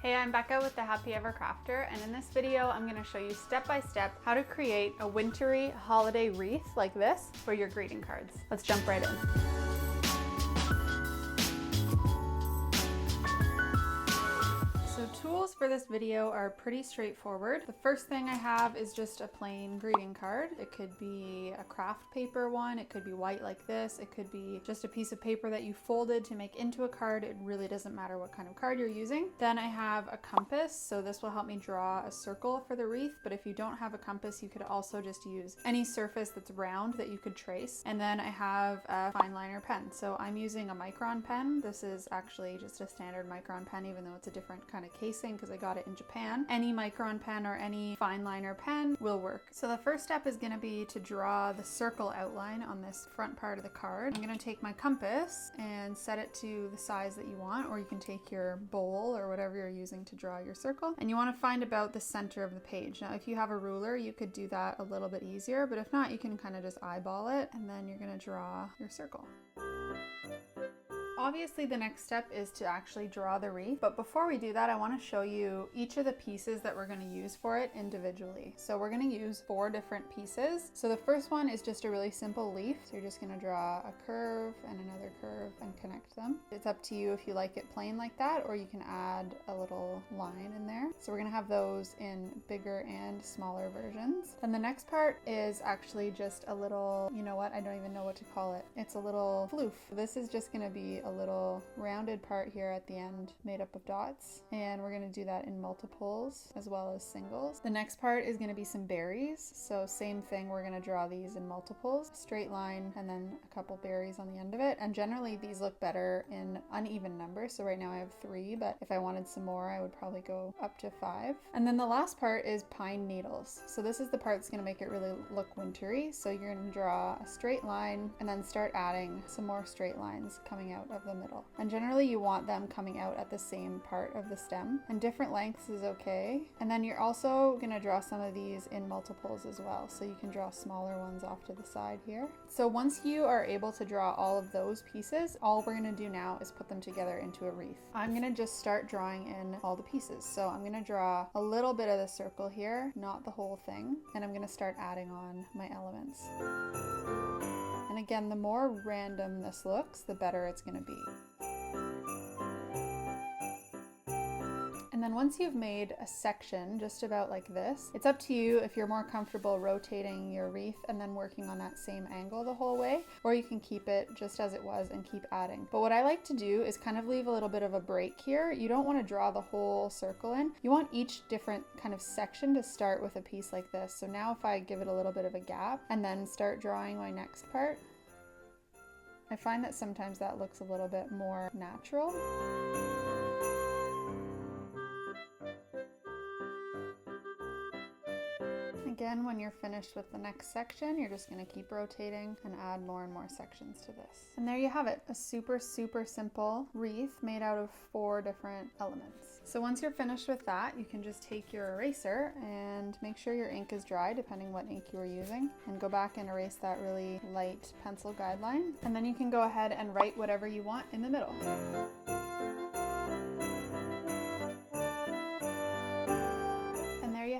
Hey, I'm Becca with the Happy Ever Crafter, and in this video I'm going to show you step by step how to create a wintry holiday wreath like this for your greeting cards. Let's jump right in. So tools for this video are pretty straightforward. The first thing I have is just a plain greeting card. It could be a craft paper one, it could be white like this, it could be just a piece of paper that you folded to make into a card. It really doesn't matter what kind of card you're using. Then I have a compass, so this will help me draw a circle for the wreath, but if you don't have a compass, you could also just use any surface that's round that you could trace. And then I have a fine liner pen. So I'm using a micron pen. This is actually just a standard micron pen, even though it's a different kind of casing because I got it in Japan. Any micron pen or any fine liner pen will work. So the first step is going to be to draw the circle outline on this front part of the card. I'm going to take my compass and set it to the size that you want, or you can take your bowl or whatever you're using to draw your circle, and you want to find about the center of the page. Now if you have a ruler, you could do that a little bit easier, but if not, you can kind of just eyeball it, and then you're going to draw your circle. Obviously the next step is to actually draw the wreath, but before we do that, I want to show you each of the pieces that we're going to use for it individually. So we're going to use 4 different pieces. So the first one is just a really simple leaf. So you're just going to draw a curve and another curve and connect them. It's up to you if you like it plain like that, or you can add a little line in there. So we're going to have those in bigger and smaller versions. Then the next part is actually just a little, you know what, I don't even know what to call it. It's a little floof. This is just going to be a little rounded part here at the end made up of dots, and we're going to do that in multiples as well as singles. The next part is going to be some berries, so same thing, we're going to draw these in multiples, straight line, and then a couple berries on the end of it. And generally these look better in uneven numbers, so right now I have 3, but if I wanted some more I would probably go up to 5. And then the last part is pine needles. So this is the part that's going to make it really look wintry. So you're going to draw a straight line and then start adding some more straight lines coming out of the middle. And generally you want them coming out at the same part of the stem, and different lengths is okay. And then you're also going to draw some of these in multiples as well, so you can draw smaller ones off to the side here. So once you are able to draw all of those pieces, all we're going to do now is put them together into a wreath. I'm going to just start drawing in all the pieces. So I'm going to draw a little bit of the circle here, not the whole thing, and I'm going to start adding on my elements. And again, the more random this looks, the better it's going to be. And then once you've made a section just about like this, it's up to you if you're more comfortable rotating your wreath and then working on that same angle the whole way, or you can keep it just as it was and keep adding. But what I like to do is kind of leave a little bit of a break here. You don't want to draw the whole circle in. You want each different kind of section to start with a piece like this. So now if I give it a little bit of a gap and then start drawing my next part, I find that sometimes that looks a little bit more natural. Again, when you're finished with the next section, you're just going to keep rotating and add more and more sections to this. And there you have it, a super simple wreath made out of 4 different elements. So once you're finished with that, you can just take your eraser and make sure your ink is dry, depending what ink you were using, and go back and erase that really light pencil guideline. And then you can go ahead and write whatever you want in the middle.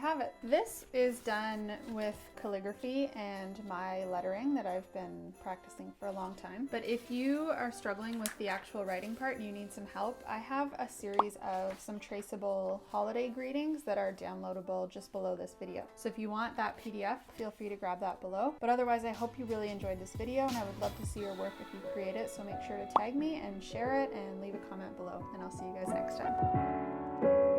Have it. This is done with calligraphy and my lettering that I've been practicing for a long time. But if you are struggling with the actual writing part and you need some help, I have a series of some traceable holiday greetings that are downloadable just below this video. So if you want that PDF, feel free to grab that below. But otherwise, I hope you really enjoyed this video, and I would love to see your work if you create it. So make sure to tag me and share it and leave a comment below, and I'll see you guys next time.